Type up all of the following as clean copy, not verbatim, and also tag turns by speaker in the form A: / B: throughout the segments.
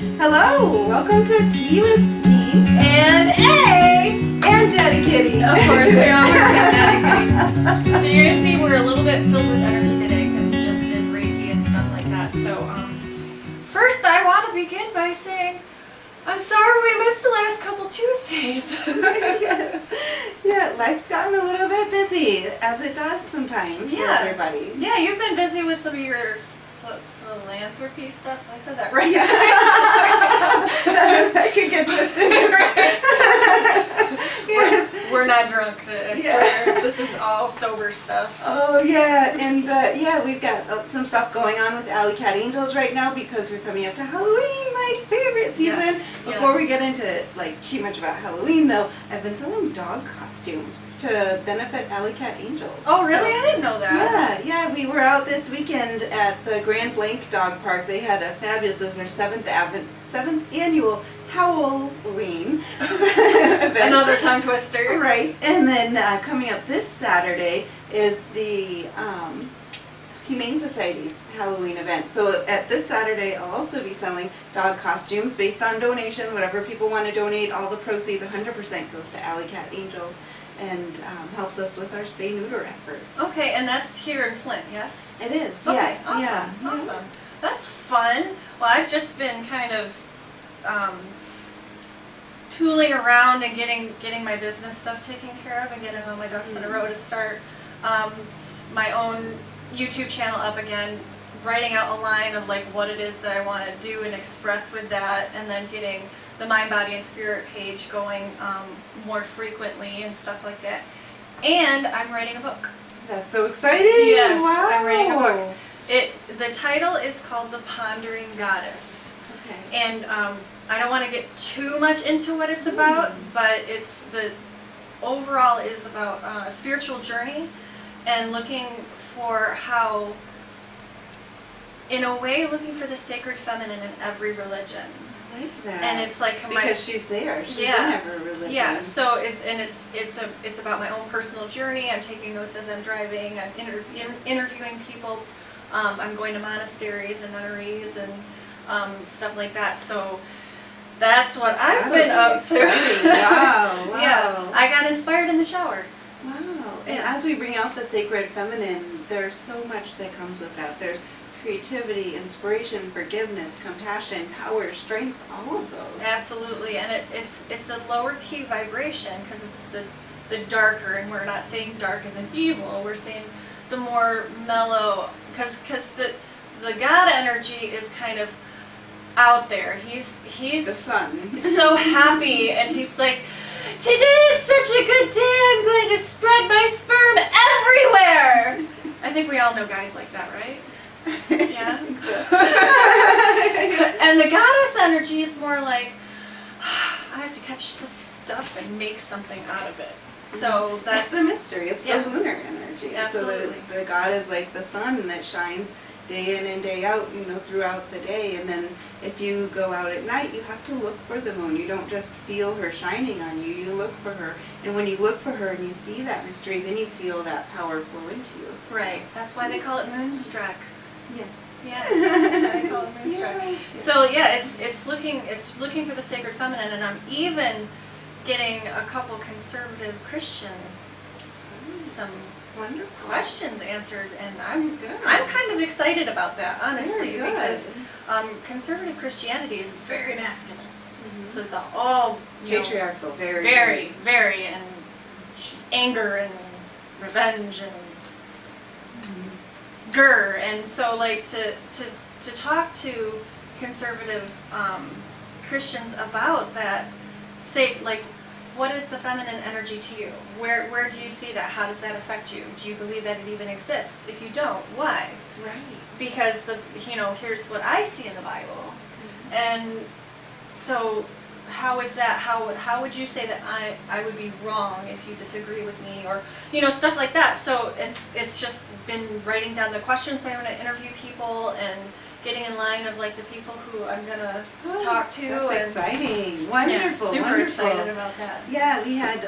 A: Hello, welcome to Tea with D
B: And A!
A: and Daddy Kitty.
B: Of course, we always get Daddy Kitty. So you're going to see we're a little bit filled with energy today because we just did Reiki and stuff like that. So first I want to begin by saying I'm sorry we missed the last couple Tuesdays.
A: Yes. Yeah, life's gotten a little bit busy, as it does sometimes for everybody.
B: Yeah, you've been busy with some of your philanthropy stuff. I said that right.
A: Yeah. I could get twisted. Yes.
B: We're not drunk today.
A: Yeah.
B: This is all sober stuff.
A: Oh yeah, and we've got some stuff going on with Alley Cat Angels right now because we're coming up to Halloween, my favorite season.
B: Yes,
A: Before we get into too much about Halloween though, I've been selling dog costumes to benefit Alley Cat Angels.
B: Oh really? I didn't know that.
A: Yeah, we were out this weekend at the Grand Blanc Dog Park. They had a fabulous, it was their seventh annual Halloween event.
B: Another tongue twister.
A: Right, and then coming up this Saturday is the Humane Society's Halloween event. So at this Saturday, I'll also be selling dog costumes based on donation. Whatever people want to donate, all the proceeds, 100% goes to Alley Cat Angels and helps us with our spay-neuter efforts.
B: Okay, and that's here in Flint, yes?
A: It is,
B: Okay,
A: yes.
B: awesome,
A: Yeah.
B: awesome. That's fun. Well, I've just been kind of tooling around and getting my business stuff taken care of and getting all my ducks in a row to start my own YouTube channel up again, writing out a line of what it is that I want to do and express with that, and then getting the Mind, Body, and Spirit page going more frequently and stuff like that. And I'm writing a book.
A: That's so exciting!
B: Yes,
A: wow.
B: I'm writing a book. The title is called The Pondering Goddess.
A: Okay.
B: And I don't want to get too much into what it's about, but the overall is about a spiritual journey and looking for how, in a way, looking for the sacred feminine in every religion.
A: I like that.
B: And it's like
A: because she's there. She's in every religion.
B: Yeah. So it's about my own personal journey. I'm taking notes as I'm driving. I'm interviewing people. I'm going to monasteries and nunneries and stuff like that. So that's what I've been up to.
A: Wow.
B: Yeah. I got inspired in the shower.
A: Wow. And as we bring out the sacred feminine, there's so much that comes with that. There's creativity, inspiration, forgiveness, compassion, power, strength, all of those.
B: Absolutely. And it's a lower key vibration because it's the darker, and we're not saying dark as in evil. We're saying the more mellow, because the God energy is kind of out there. He's
A: the sun.
B: so happy, and he's like, today is such a good day, I'm going to spread my sperm everywhere. I think we all know guys like that, right? Yeah. And the goddess energy is more like, I have to catch this stuff and make something out of it. So that's
A: the mystery. It's the lunar energy.
B: Absolutely.
A: So the god is like the sun that shines day in and day out, throughout the day. And then if you go out at night, you have to look for the moon. You don't just feel her shining on you. You look for her. And when you look for her and you see that mystery, then you feel that power flow into you.
B: Right. That's why they call it moonstruck.
A: Yes.
B: Yes. That's why they call it moonstruck.
A: Yes.
B: So yeah, it's looking for the sacred feminine, and I'm even getting a couple conservative Christian some
A: Wonderful.
B: questions answered, and I'm kind of excited about that, honestly, because conservative Christianity is very masculine.
A: Mm-hmm.
B: So the all
A: patriarchal,
B: very, and anger and revenge and and so to talk to conservative Christians about that, say what is the feminine energy to you? Where do you see that? How does that affect you? Do you believe that it even exists? If you don't, why?
A: Right.
B: Because here's what I see in the Bible, and so how is that? How would you say that I would be wrong if you disagree with me, or stuff like that? So it's just been writing down the questions I'm going to interview people and getting in line of the people who I'm gonna talk to.
A: That's exciting. Wonderful.
B: Yeah, super
A: wonderful.
B: excited about that.
A: Yeah, we had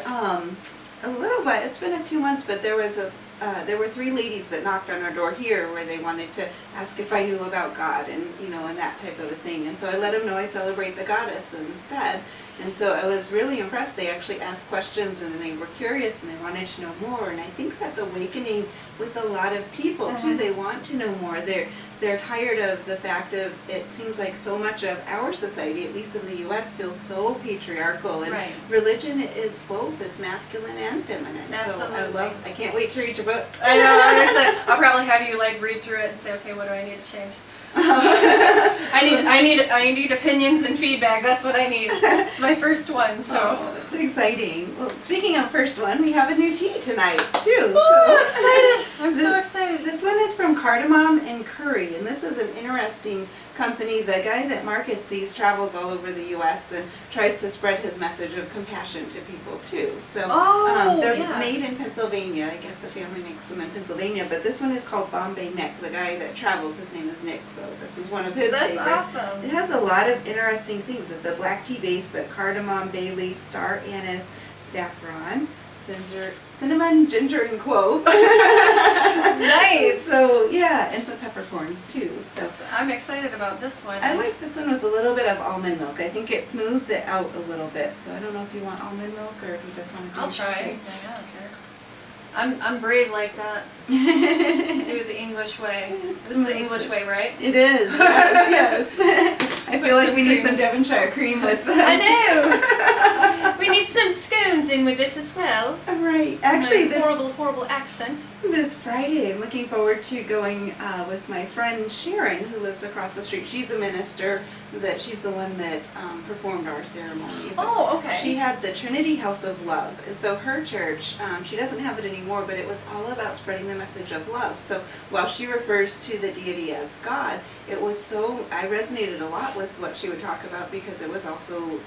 A: a little bit. It's been a few months, but there were 3 ladies that knocked on our door here where they wanted to ask if I knew about God and and that type of a thing. And so I let them know I celebrate the goddess instead. And so I was really impressed. They actually asked questions and they were curious and they wanted to know more. And I think that's awakening with a lot of people too. They want to know more. They're tired of the fact of, it seems like so much of our society, at least in the U.S., feels so patriarchal, and
B: Right.
A: religion is both. It's masculine and feminine.
B: Absolutely.
A: So I can't wait to read your book.
B: I know. I'll probably have you like read through it and say, okay, what do I need to change? I need opinions and feedback. That's what I need. It's my first one, so.
A: Oh, that's exciting. Well, speaking of first one, we have a new tea tonight too.
B: Oh, excited! I'm so
A: This-
B: excited.
A: This one is from Cardamom and Curry, and this is an interesting company. The guy that markets these travels all over the U.S. and tries to spread his message of compassion to people too. So they're
B: yeah.
A: made in Pennsylvania. I guess the family makes them in Pennsylvania, but this one is called Bombay Nick. The guy that travels, his name is Nick, so this is one of his
B: That's
A: favorites.
B: awesome.
A: It has a lot of interesting things. It's a black tea base, but cardamom, bay leaf, star anise, saffron, cinnamon, ginger, and clove.
B: Nice.
A: So yeah, and some peppercorns too. So
B: I'm excited about this one.
A: I like this one with a little bit of almond milk. I think it smooths it out a little bit. So I don't know if you want almond milk or if you just want to do
B: I'll
A: it
B: try
A: straight.
B: anything. I don't care. I'm brave like that. Do it the English way. This is the English way, right?
A: It is. Yes. Yes. I feel like we need some Devonshire cream with that.
B: I know. We need some scones in with this as well.
A: Right. Actually,
B: My horrible accent.
A: This Friday, I'm looking forward to going with my friend Sharon, who lives across the street. She's a minister. She's the one that performed our ceremony. But
B: Oh, okay.
A: she had the Trinity House of Love, and so her church, she doesn't have it anymore, but it was all about spreading the message of love. So while she refers to the deity as God, I resonated a lot with what she would talk about, because it was also,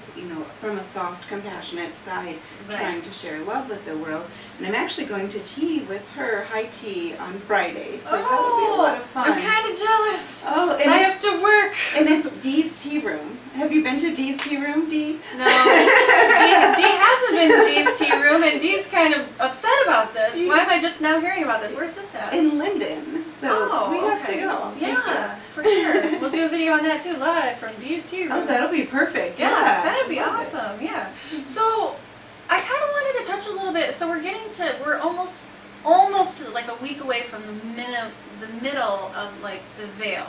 A: from a soft, compassionate side,
B: Right.
A: trying to share love with the world. And I'm actually going to tea with her, high tea, on Friday, so that'll be a lot of fun.
B: I'm kind of jealous.
A: Oh, and
B: I
A: it's,
B: have to work.
A: and it's Dee's Tea Room. Have you been to Dee's Tea Room, Dee?
B: No, Dee hasn't been to Dee's tea room, and Dee's kind of upset about this. Why am I just now hearing about this? Where's this at?
A: In Linden, so we have to go. Thank you.
B: Yeah, for sure. We'll do a video on that too, live from Dee's tea room.
A: Oh, that'll be perfect.
B: Yeah,
A: Yeah,
B: that'd be
A: love it.
B: awesome. Yeah. So I kind of wanted to touch a little bit. So we're almost like a week away from the middle of like the veil.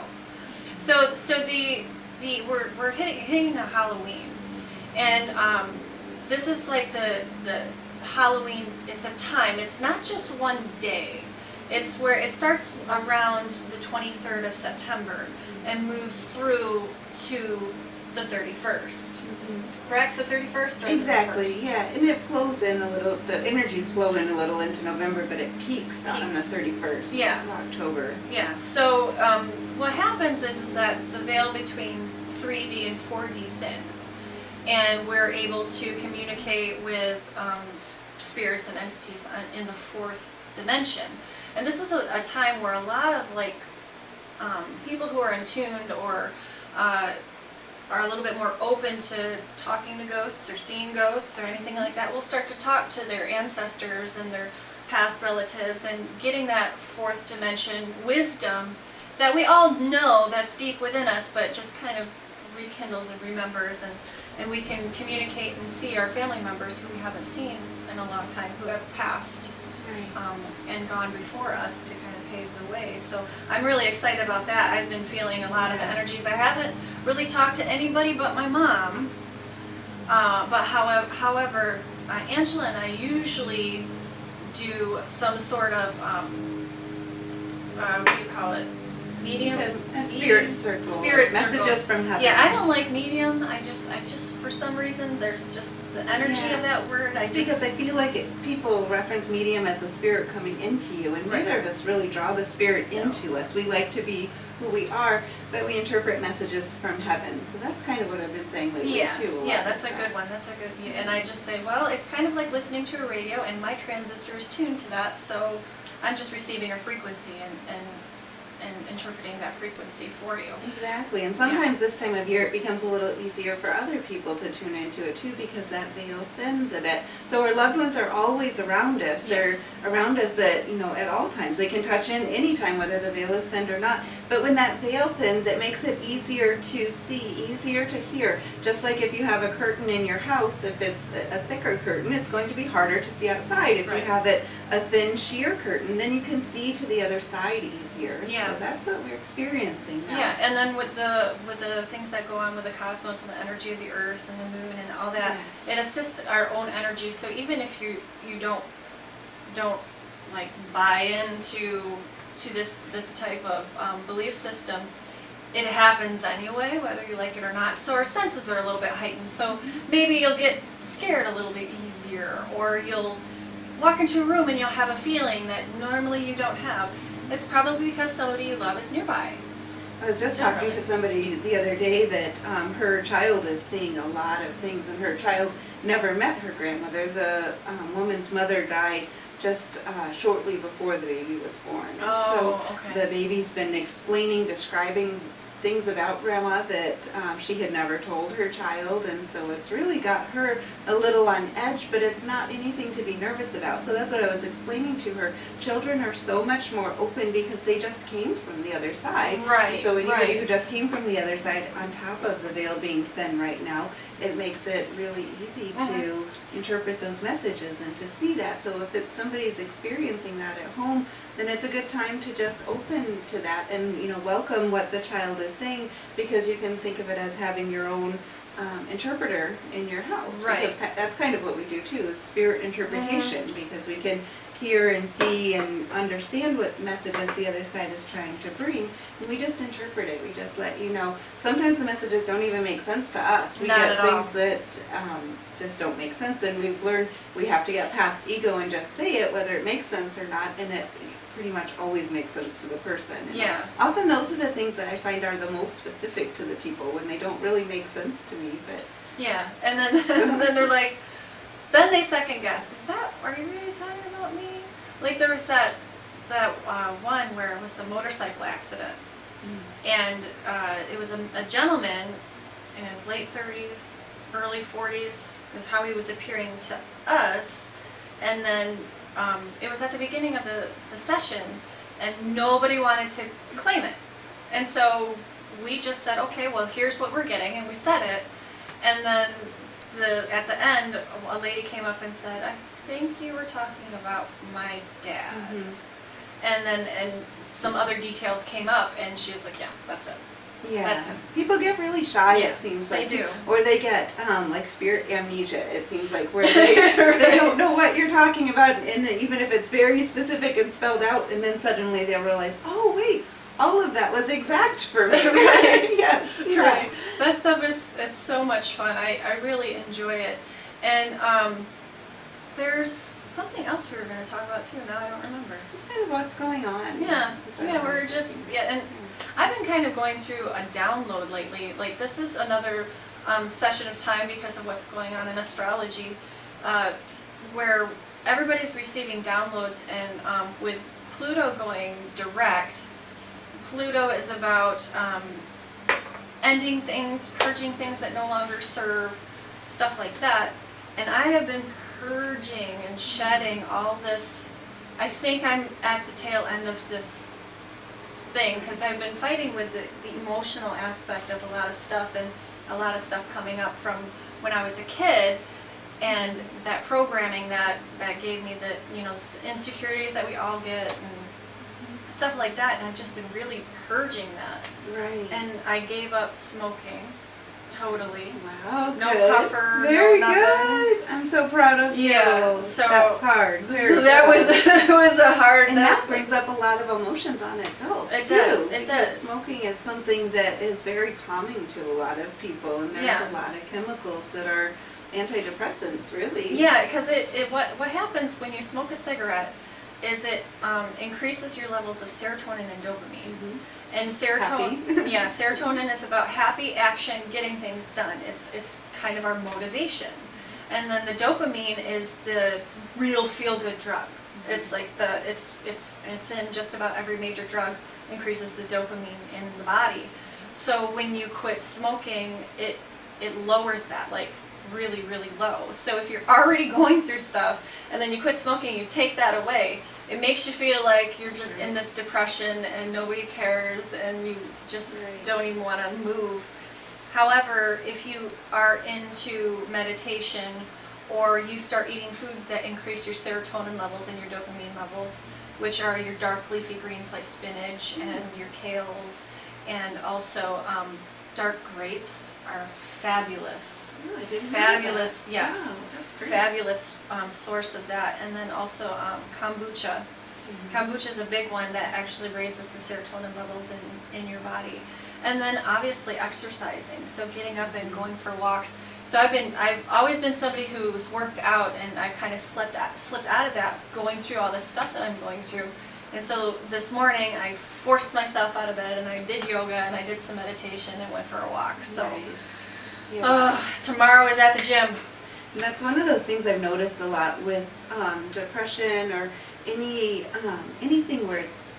B: So we're hitting the Halloween, and this is like the Halloween. It's a time. It's not just one day. It's where it starts around the 23rd of September and moves through to the 31st. Correct? The 31st? Or
A: Exactly,
B: the 1st?
A: yeah, and it flows in a little, the energies flow in a little into November, but it peaks on the 31st
B: Yeah.
A: of October.
B: Yeah, so what happens is that the veil between 3D and 4D thin, and we're able to communicate with spirits and entities in the 4th dimension. And this is a time where a lot of people who are in tuned or are a little bit more open to talking to ghosts or seeing ghosts or anything like that will start to talk to their ancestors and their past relatives, and getting that 4th dimension wisdom that we all know that's deep within us, but just kind of rekindles and remembers, and we can communicate and see our family members who we haven't seen in a long time, who have passed
A: Right.
B: and gone before us to kind of pave the way. So I'm really excited about that. I've been feeling a lot of the
A: Yes.
B: energies. I haven't really talked to anybody but my mom. But however, Angela and I usually do some sort of what do you call it? Medium?
A: A spirit circle.
B: Spirit
A: Messages
B: circle.
A: from heaven.
B: Yeah, I don't like medium. I just for some reason there's just the energy
A: Yeah.
B: of that word.
A: Because I feel like people reference medium as the spirit coming into you, and
B: Right.
A: neither of us really draw the spirit
B: No.
A: into us. We like to be who we are, but we interpret messages from heaven. So that's kind of what I've been saying lately
B: Yeah,
A: too.
B: yeah, that's a good one. That's a good. And I just say, well, it's kind of like listening to a radio, and my transistor is tuned to that, so I'm just receiving a frequency, and and interpreting that frequency for you.
A: Exactly, and sometimes this time of year it becomes a little easier for other people to tune into it too, because that veil thins a bit. So our loved ones are always around us. They're
B: Yes.
A: around us at, at all times. They can touch in any time, whether the veil is thinned or not. But when that veil thins, it makes it easier to see, easier to hear. Just like if you have a curtain in your house, if it's a thicker curtain, it's going to be harder to see outside. If
B: Right.
A: you have it a thin sheer curtain, then you can see to the other side easier.
B: Yeah.
A: So that's what we're experiencing now.
B: Yeah, and then with the things that go on with the cosmos and the energy of the earth and the moon and all that,
A: Yes.
B: it assists our own energy. So even if you don't like buy into this type of belief system, it happens anyway, whether you like it or not. So our senses are a little bit heightened. So maybe you'll get scared a little bit easier, or you'll walk into a room and you'll have a feeling that normally you don't have. It's probably because somebody you love is nearby.
A: I was just talking to somebody the other day that her child is seeing a lot of things, and her child never met her grandmother. The woman's mother died just shortly before the baby was born. And
B: Oh,
A: so
B: okay.
A: the baby's been describing things about grandma that she had never told her child, and so it's really got her a little on edge, but it's not anything to be nervous about. So that's what I was explaining to her. Children are so much more open because they just came from the other side.
B: Right,
A: So anybody
B: right.
A: who just came from the other side, on top of the veil being thin right now, it makes it really easy to interpret those messages and to see that. So if it's somebody's experiencing that at home, then it's a good time to just open to that and welcome what the child is saying, because you can think of it as having your own interpreter in your house.
B: Right.
A: Because that's kind of what we do too, is spirit interpretation, because we can hear and see and understand what messages the other side is trying to bring, and we just interpret it. We just let you know. Sometimes the messages don't even make sense to us. We
B: Not
A: get
B: at all.
A: things that just don't make sense, and we've learned we have to get past ego and just say it, whether it makes sense or not, and it pretty much always makes sense to the person. And
B: Yeah.
A: often those are the things that I find are the most specific to the people, when they don't really make sense to me, but
B: Yeah, and then then they're like, then they second guess. Are you really talking about me? Like there was that one where it was a motorcycle accident, and it was a gentleman in his late 30s, early 40s is how he was appearing to us, and then it was at the beginning of the session, and nobody wanted to claim it, and so we just said, okay, well here's what we're getting, and we said it, and then at the end, a lady came up and said, I think you were talking about my dad. And some other details came up, and she was like, yeah, that's it.
A: yeah,
B: That's him.
A: people get really shy.
B: Yeah,
A: It seems
B: they
A: like
B: do.
A: or they get like spirit amnesia. It seems like where they don't know what you're talking about, and even if it's very specific and spelled out, and then suddenly they realize, oh wait, all of that was exact for me.
B: Right.
A: Yes. Yeah.
B: Right. That stuff it's so much fun. I really enjoy it. And there's something else we were going to talk about too. Now I don't remember.
A: Just kind of what's going on.
B: Yeah.
A: That's
B: Yeah,
A: what I
B: we're
A: was
B: just
A: thinking.
B: and I've been kind of going through a download lately. Like this is another session of time because of what's going on in astrology, where everybody's receiving downloads, and with Pluto going direct, Pluto is about ending things, purging things that no longer serve, stuff like that. And I have been purging and shedding all this. I think I'm at the tail end of this thing because I've been fighting with the emotional aspect of a lot of stuff, and a lot of stuff coming up from when I was a kid, and that programming that gave me the insecurities that we all get and stuff like that, and I've just been really purging that.
A: Right.
B: And I gave up smoking, totally.
A: Wow.
B: No
A: good.
B: puffer, no
A: Very
B: nothing.
A: good. I'm so proud of you.
B: Yeah, so-
A: that's hard. Very
B: So that
A: good.
B: was a hard.
A: And that
B: that's
A: brings up a lot of emotions on itself.
B: It
A: too,
B: does, it
A: because
B: does.
A: Smoking is something that is very calming to a lot of people, and there's
B: Yeah.
A: a lot of chemicals that are antidepressants, really.
B: Yeah, because what happens when you smoke a cigarette is it increases your levels of serotonin and dopamine.
A: Mhm.
B: And serotonin,
A: Happy.
B: yeah, serotonin is about happy action, getting things done. It's kind of our motivation. And then the dopamine is the real feel-good drug. It's like it's in just about every major drug increases the dopamine in the body. So when you quit smoking, it lowers that, like really, really low. So if you're already going through stuff and then you quit smoking, you take that away, it makes you feel like you're just in this depression and nobody cares and you just don't even want to move. However, if you are into meditation or you start eating foods that increase your serotonin levels and your dopamine levels, which are your dark leafy greens like spinach and your kales, and also dark grapes are fabulous.
A: Oh, I didn't know
B: Fabulous,
A: that.
B: yes.
A: Wow, that's great.
B: Fabulous source of that. And then also kombucha. Kombucha is a big one that actually raises the serotonin levels in your body. And then obviously exercising, so getting up and going for walks. So I've always been somebody who's worked out, and I kind of slipped out of that going through all this stuff that I'm going through. And so this morning I forced myself out of bed and I did yoga and I did some meditation and went for a walk. So
A: Nice. Yeah.
B: tomorrow is at the gym.
A: And that's one of those things I've noticed a lot with depression or anything where it's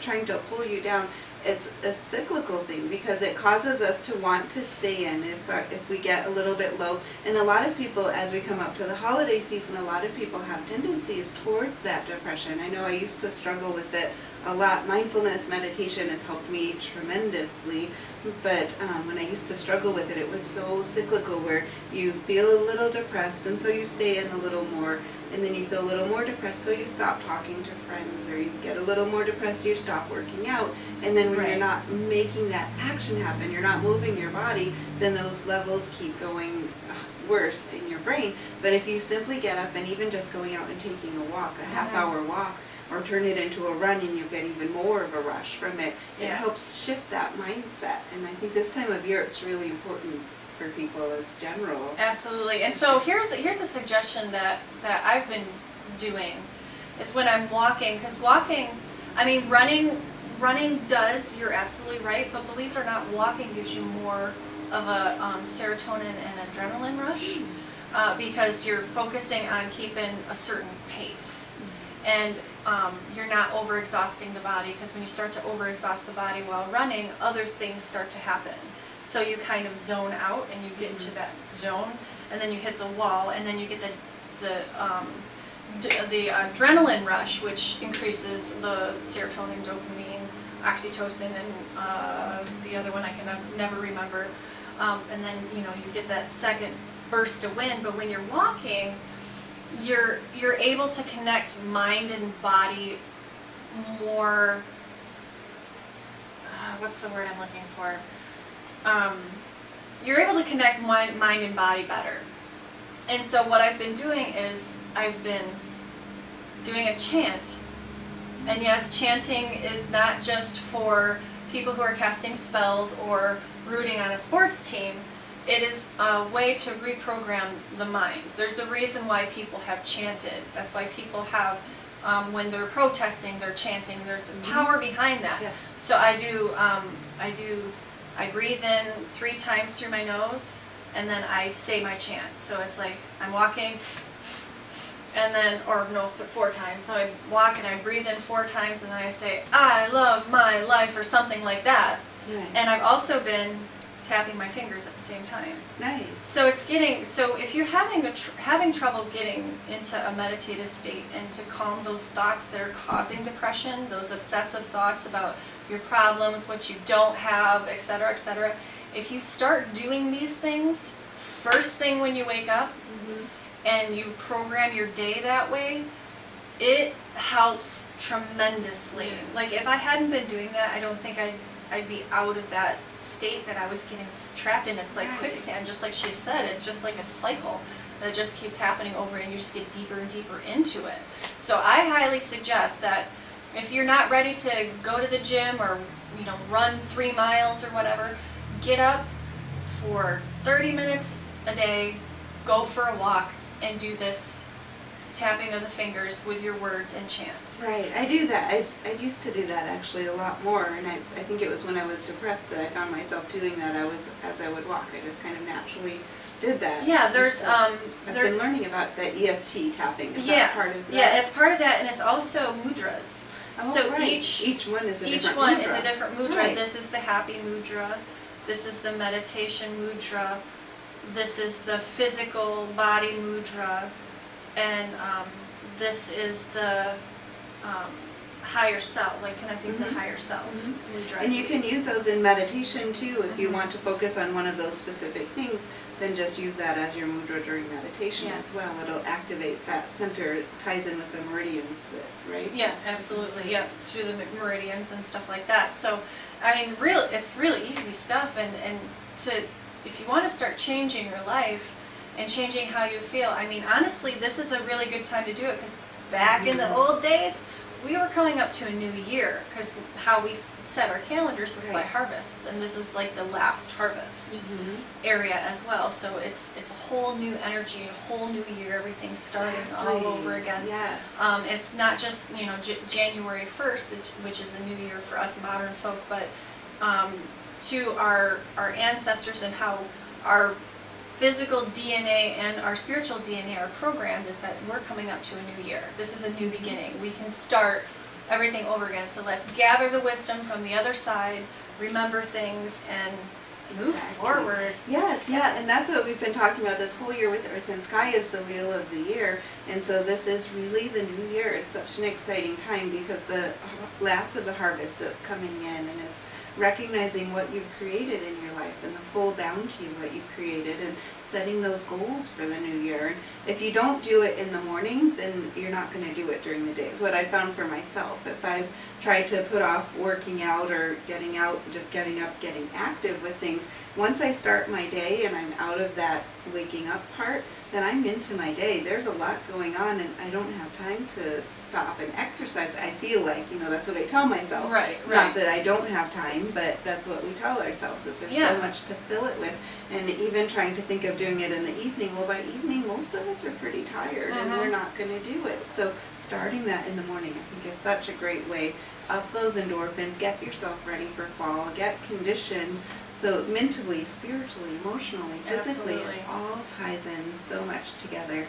A: trying to pull you down. It's a cyclical thing because it causes us to want to stay in if we get a little bit low. And a lot of people, as we come up to the holiday season, a lot of people have tendencies towards that depression. I know I used to struggle with it a lot. Mindfulness meditation has helped me tremendously. But when I used to struggle with it, it was so cyclical where you feel a little depressed and so you stay in a little more, and then you feel a little more depressed so you stop talking to friends, or you get a little more depressed, you stop working out, and then when
B: Right.
A: you're not making that action happen, you're not moving your body, then those levels keep going worse in your brain. But if you simply get up and even just going out and taking a walk, a half-hour walk, or turn it into a run and you get even more of a rush from it, it
B: Yeah.
A: helps shift that mindset. And I think this time of year it's really important for people as general.
B: Absolutely. And so here's a suggestion that I've been doing is when I'm walking, because running does, you're absolutely right, but believe it or not, walking gives you more of a serotonin and adrenaline rush because you're focusing on keeping a certain pace. And you're not overexhausting the body, because when you start to overexhaust the body while running, other things start to happen. So you kind of zone out and you get into that zone, and then you hit the wall, and then you get the adrenaline rush, which increases the serotonin, dopamine, oxytocin, and the other one I can never remember. And then you get that second burst of wind. But when you're walking, you're able to connect mind and body more. What's the word I'm looking for? You're able to connect mind and body better. And so what I've been doing is I've been doing a chant. And yes, chanting is not just for people who are casting spells or rooting on a sports team. It is a way to reprogram the mind. There's a reason why people have chanted. That's why people have, when they're protesting, they're chanting. There's power behind that.
A: Yes.
B: So I breathe in 3 times through my nose, and then I say my chant. So it's like I'm walking, and then, 4 times. So I walk and I breathe in 4 times, and then I say, I love my life, or something like that.
A: Nice.
B: And I've also been tapping my fingers at the same time.
A: Nice.
B: So if you're having trouble getting into a meditative state and to calm those thoughts that are causing depression, those obsessive thoughts about your problems, what you don't have, etc., if you start doing these things first thing when you wake up and you program your day that way, it helps tremendously. Like if I hadn't been doing that, I don't think I'd be out of that state that I was getting trapped in. It's like quicksand, just like she said. It's just like a cycle that just keeps happening over, and you just get deeper and deeper into it. So I highly suggest that if you're not ready to go to the gym or run 3 miles or whatever, get up for 30 minutes a day, go for a walk, and do this tapping of the fingers with your words and chant.
A: Right, I do that. I used to do that actually a lot more, and I think it was when I was depressed that I found myself doing that. As I would walk, I just kind of naturally did that.
B: Yeah,
A: I've been learning about the EFT tapping. Is that part of that?
B: Yeah, it's part of that, and it's also mudras.
A: Oh,
B: So
A: right.
B: each
A: one is a
B: Each
A: different
B: one
A: mudra.
B: is a different mudra.
A: Right.
B: This is the happy mudra. This is the meditation mudra. This is the physical body mudra. And this is the higher self, like connecting to the
A: Mhm.
B: higher self
A: Mhm.
B: mudra.
A: And you can use those in meditation too. If you
B: Mhm.
A: want to focus on one of those specific things, then just use that as your mudra during meditation
B: Yeah.
A: as well. It'll activate that center. It ties in with the meridians, right?
B: Yeah, absolutely. Yeah, through the meridians and stuff like that. So, I mean, it's really easy stuff. And if you want to start changing your life and changing how you feel, I mean, honestly, this is a really good time to do it because back in the
A: Mhm.
B: old days, we were coming up to a new year because how we set our calendars was by
A: Right.
B: harvests, and this is like the last harvest
A: Mhm.
B: area as well. So it's a whole new energy, a whole new year. Everything's starting all
A: Exactly.
B: over again.
A: Yes.
B: It's not just January 1st, which is a new year for us modern folk, but to our ancestors and how our physical DNA and our spiritual DNA are programmed is that we're coming up to a new year. This is a new beginning. We can start everything over again. So let's gather the wisdom from the other side, remember things, and move
A: Exactly.
B: forward.
A: Yes, yeah, and that's what we've been talking about this whole year with Earth and Sky is the wheel of the year. And so this is really the new year. It's such an exciting time because the last of the harvest is coming in, and it's recognizing what you've created in your life and the full bounty of what you've created and setting those goals for the new year. And if you don't do it in the morning, then you're not going to do it during the day. It's what I found for myself. If I've tried to put off working out or getting out, just getting up, getting active with things, once I start my day and I'm out of that waking up part, then I'm into my day. There's a lot going on and I don't have time to stop and exercise. I feel like, that's what I tell myself.
B: Right,
A: Not
B: right.
A: that I don't have time, but that's what we tell ourselves, that there's
B: Yeah.
A: so much to fill it with. And even trying to think of doing it in the evening, well, by evening, most of us are pretty tired and
B: Mhm.
A: we're not going to do it. So starting that in the morning, I think, is such a great way. Up those endorphins, get yourself ready for fall, get conditioned. So mentally, spiritually, emotionally, physically,
B: Absolutely.
A: it all ties in so much together.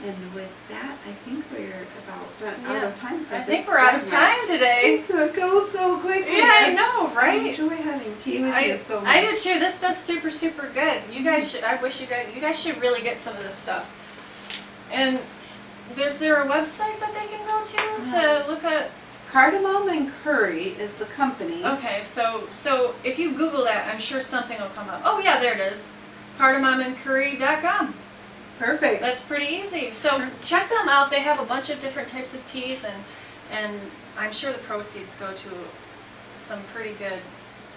A: And with that, I think we're about done, out
B: Yeah.
A: of time for
B: I
A: this
B: think we're out of
A: segment.
B: time today.
A: So it goes so quickly.
B: Yeah, I know,
A: I
B: right?
A: enjoy having tea with
B: I
A: you so much.
B: I do too. This stuff's super, super good. You guys should. I wish you guys should really get some of this stuff. And is there a website that they can go to look at?
A: Cardamom and Curry is the company.
B: Okay, so if you Google that, I'm sure something will come up. Oh yeah, there it is. cardamomandcurry.com.
A: Perfect.
B: That's pretty easy. So check them out. They have a bunch of different types of teas, and I'm sure the proceeds go to some pretty good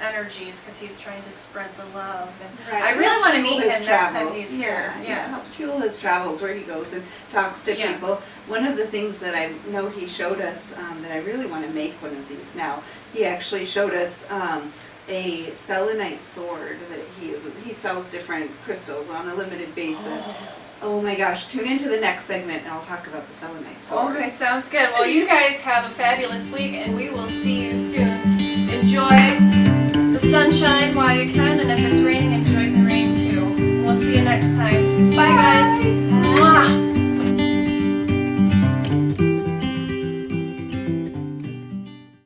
B: energies because he's trying to spread the love. And
A: Right.
B: I really want to meet him
A: His
B: next time
A: travels.
B: he's here.
A: Yeah, it helps fuel his travels where he goes and talks to
B: Yeah.
A: people. One of the things that I know he showed us that I really want to make one of these now, he actually showed us a selenite sword that he uses. He sells different crystals on a limited basis. Oh my gosh, tune into the next segment and I'll talk about the selenite sword.
B: Okay, sounds good. Well, you guys have a fabulous week, and we will see you soon. Enjoy the sunshine while you can, and if it's raining, enjoy the rain too. We'll see you next time. Bye, guys.